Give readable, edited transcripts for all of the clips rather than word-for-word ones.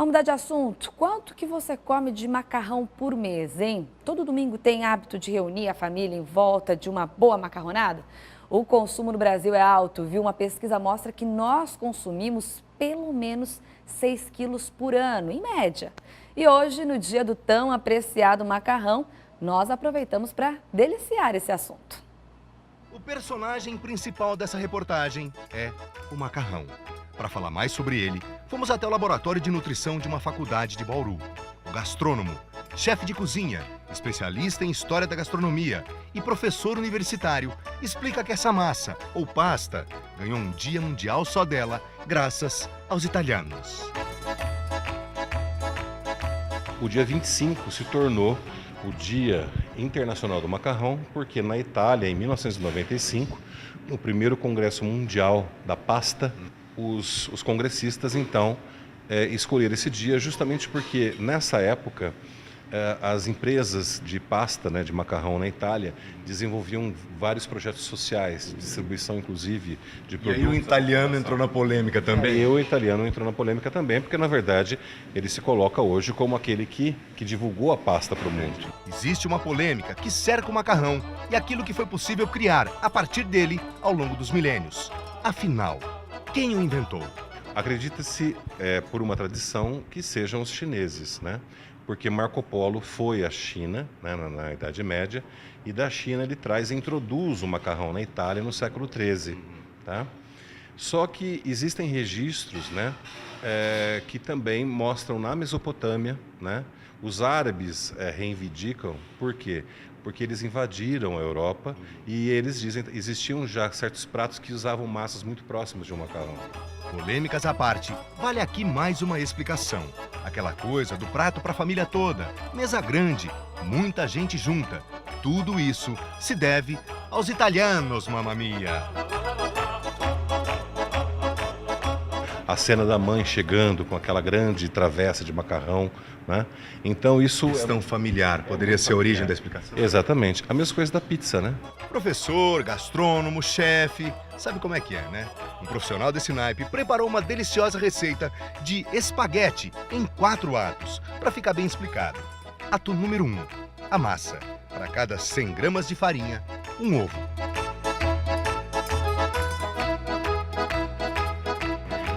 Vamos mudar de assunto. Quanto que você come de macarrão por mês, hein? Todo domingo tem hábito de reunir a família em volta de uma boa macarronada? O consumo no Brasil é alto, viu? Uma pesquisa mostra que nós consumimos pelo menos 6 quilos por ano, em média. E hoje, no dia do tão apreciado macarrão, nós aproveitamos para deliciar esse assunto. O personagem principal dessa reportagem é o macarrão. Para falar mais sobre ele, fomos até o laboratório de nutrição de uma faculdade de Bauru. O gastrônomo, chefe de cozinha, especialista em história da gastronomia e professor universitário, explica que essa massa, ou pasta, ganhou um dia mundial só dela, graças aos italianos. O dia 25 se tornou o Dia Internacional do Macarrão, porque na Itália, em 1995, no primeiro Congresso Mundial da Pasta, os congressistas, então, escolheram esse dia justamente porque, nessa época, as empresas de pasta, de macarrão na Itália, desenvolviam vários projetos sociais, de distribuição, inclusive, de produtos. E aí o italiano entrou na polêmica também? E o italiano entrou na polêmica também, porque, na verdade, ele se coloca hoje como aquele que divulgou a pasta para o mundo. Existe uma polêmica que cerca o macarrão e aquilo que foi possível criar a partir dele ao longo dos milênios. Afinal, quem o inventou? Acredita-se, por uma tradição, que sejam os chineses, Porque Marco Polo foi à China, na Idade Média, e da China ele traz e introduz o macarrão na Itália no século XIII. Tá? Só que existem registros que também mostram na Mesopotâmia, os árabes reivindicam, por quê? Porque eles invadiram a Europa e eles dizem que existiam já certos pratos que usavam massas muito próximas de um macarrão. Polêmicas à parte, vale aqui mais uma explicação. Aquela coisa do prato para a família toda, mesa grande, muita gente junta. Tudo isso se deve aos italianos, mamma mia. A cena da mãe chegando com aquela grande travessa de macarrão, Então isso... Questão familiar, poderia ser a origem da explicação? Exatamente. A mesma coisa da pizza, Professor, gastrônomo, chefe, sabe como é que é, Um profissional desse naipe preparou uma deliciosa receita de espaguete em 4 atos, para ficar bem explicado. Ato número 1, a massa. Para cada 100 gramas de farinha, um ovo.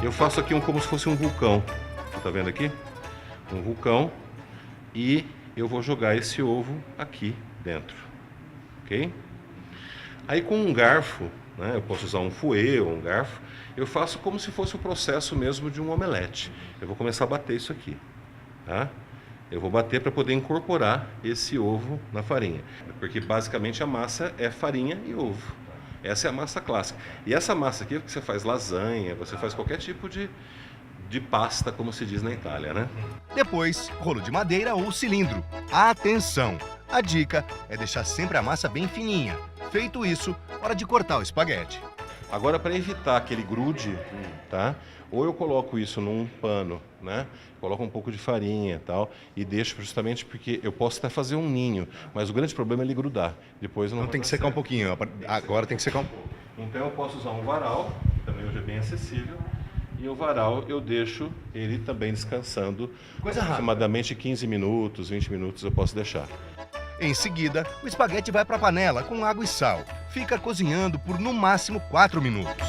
Eu faço aqui como se fosse um vulcão. Tá vendo aqui? Um vulcão. E eu vou jogar esse ovo aqui dentro. Ok? Aí com um garfo, eu posso usar um fouet ou um garfo, eu faço como se fosse o processo mesmo de um omelete. Eu vou começar a bater isso aqui. Tá? Eu vou bater para poder incorporar esse ovo na farinha. Porque basicamente a massa é farinha e ovo. Essa é a massa clássica. E essa massa aqui é que você faz lasanha, você faz qualquer tipo de pasta, como se diz na Itália, Depois, rolo de madeira ou cilindro. Atenção! A dica é deixar sempre a massa bem fininha. Feito isso, hora de cortar o espaguete. Agora, para evitar que ele grude, tá? Ou eu coloco isso num pano, Coloco um pouco de farinha e tal, e deixo justamente porque eu posso até fazer um ninho, mas o grande problema é ele grudar. Depois não tem que secar um pouquinho, agora tem que secar um pouco. Então eu posso usar um varal, que também hoje é bem acessível, e o varal eu deixo ele também descansando, aproximadamente 15 minutos, 20 minutos eu posso deixar. Em seguida, o espaguete vai para a panela com água e sal. Fica cozinhando por no máximo 4 minutos.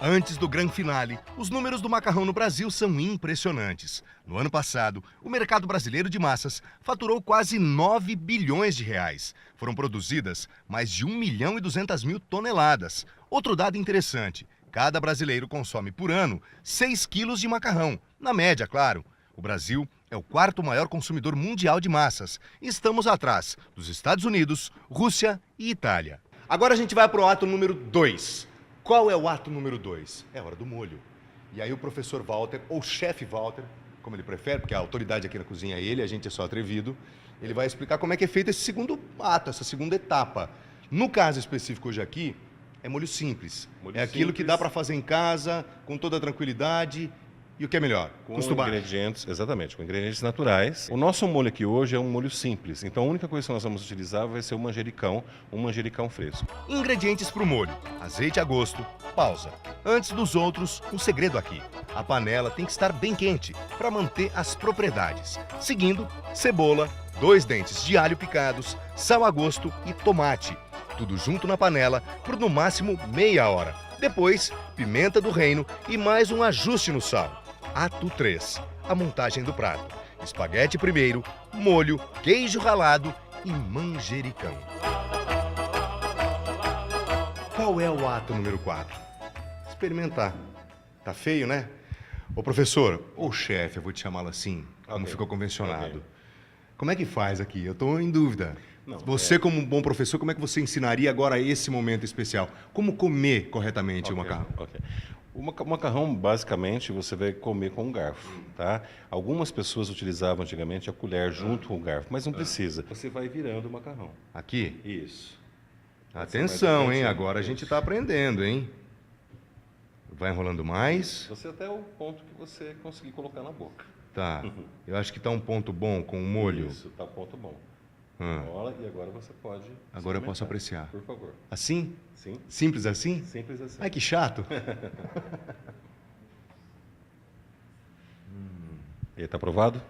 Antes do grande finale, os números do macarrão no Brasil são impressionantes. No ano passado, o mercado brasileiro de massas faturou quase 9 bilhões de reais. Foram produzidas mais de 1.200.000 toneladas. Outro dado interessante, cada brasileiro consome por ano 6 quilos de macarrão. Na média, claro. O Brasil é o 4º maior consumidor mundial de massas. Estamos atrás dos Estados Unidos, Rússia e Itália. Agora a gente vai para o ato número 2. Qual é o ato número 2? É a hora do molho. E aí o professor Walter, ou chefe Walter, como ele prefere, porque a autoridade aqui na cozinha é ele, a gente é só atrevido, ele vai explicar como é que é feito esse segundo ato, essa segunda etapa. No caso específico hoje aqui, é molho simples. Aquilo que dá para fazer em casa, com toda a tranquilidade E o que é melhor? Com Custo baixo. ingredientes, exatamente, com ingredientes naturais. O nosso molho aqui hoje é um molho simples, então a única coisa que nós vamos utilizar vai ser um manjericão fresco. Ingredientes para o molho: azeite a gosto. Pausa. Antes dos outros, um segredo aqui. A panela tem que estar bem quente para manter as propriedades. Seguindo, cebola, 2 dentes de alho picados, sal a gosto e tomate. Tudo junto na panela por no máximo meia hora. Depois, pimenta do reino e mais um ajuste no sal. Ato 3. A montagem do prato. Espaguete primeiro, molho, queijo ralado e manjericão. Qual é o ato número 4? Experimentar. Tá feio, né? Ô professor, ou chefe, eu vou te chamá-lo assim, como Ok. ficou convencionado. Ok. Como é que faz aqui? Eu tô em dúvida. Não, Você, como um bom professor, como é que você ensinaria agora esse momento especial? Como comer corretamente o Ok, macarrão? ok. O macarrão, basicamente, você vai comer com um garfo, tá? Algumas pessoas utilizavam antigamente a colher junto com o garfo, mas não precisa. Você vai virando o macarrão. Aqui? Isso. Atenção, hein? Isso. Agora a gente está aprendendo, hein? Vai enrolando mais. Você até o ponto que você conseguir colocar na boca. Tá. Eu acho que tá um ponto bom com o molho. Isso, tá ponto bom. Ah. Rola e agora você pode Agora eu posso experimentar. apreciar. Por favor. Assim? Sim, Simples assim? simples assim. Ai, que chato. E aí, tá aprovado?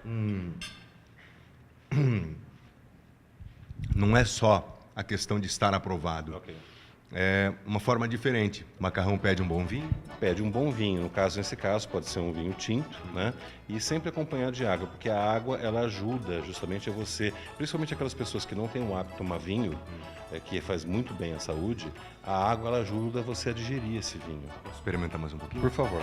Não é só a questão de estar aprovado. Ok. É uma forma diferente. O macarrão pede um bom vinho. Pede um bom vinho, nesse caso, pode ser um vinho tinto, né? E sempre acompanhado de água, porque a água, ela ajuda justamente a você, principalmente aquelas pessoas que não têm o hábito de tomar vinho, que faz muito bem à saúde, a água, ela ajuda você a digerir esse vinho. Experimenta mais um pouquinho. Por favor.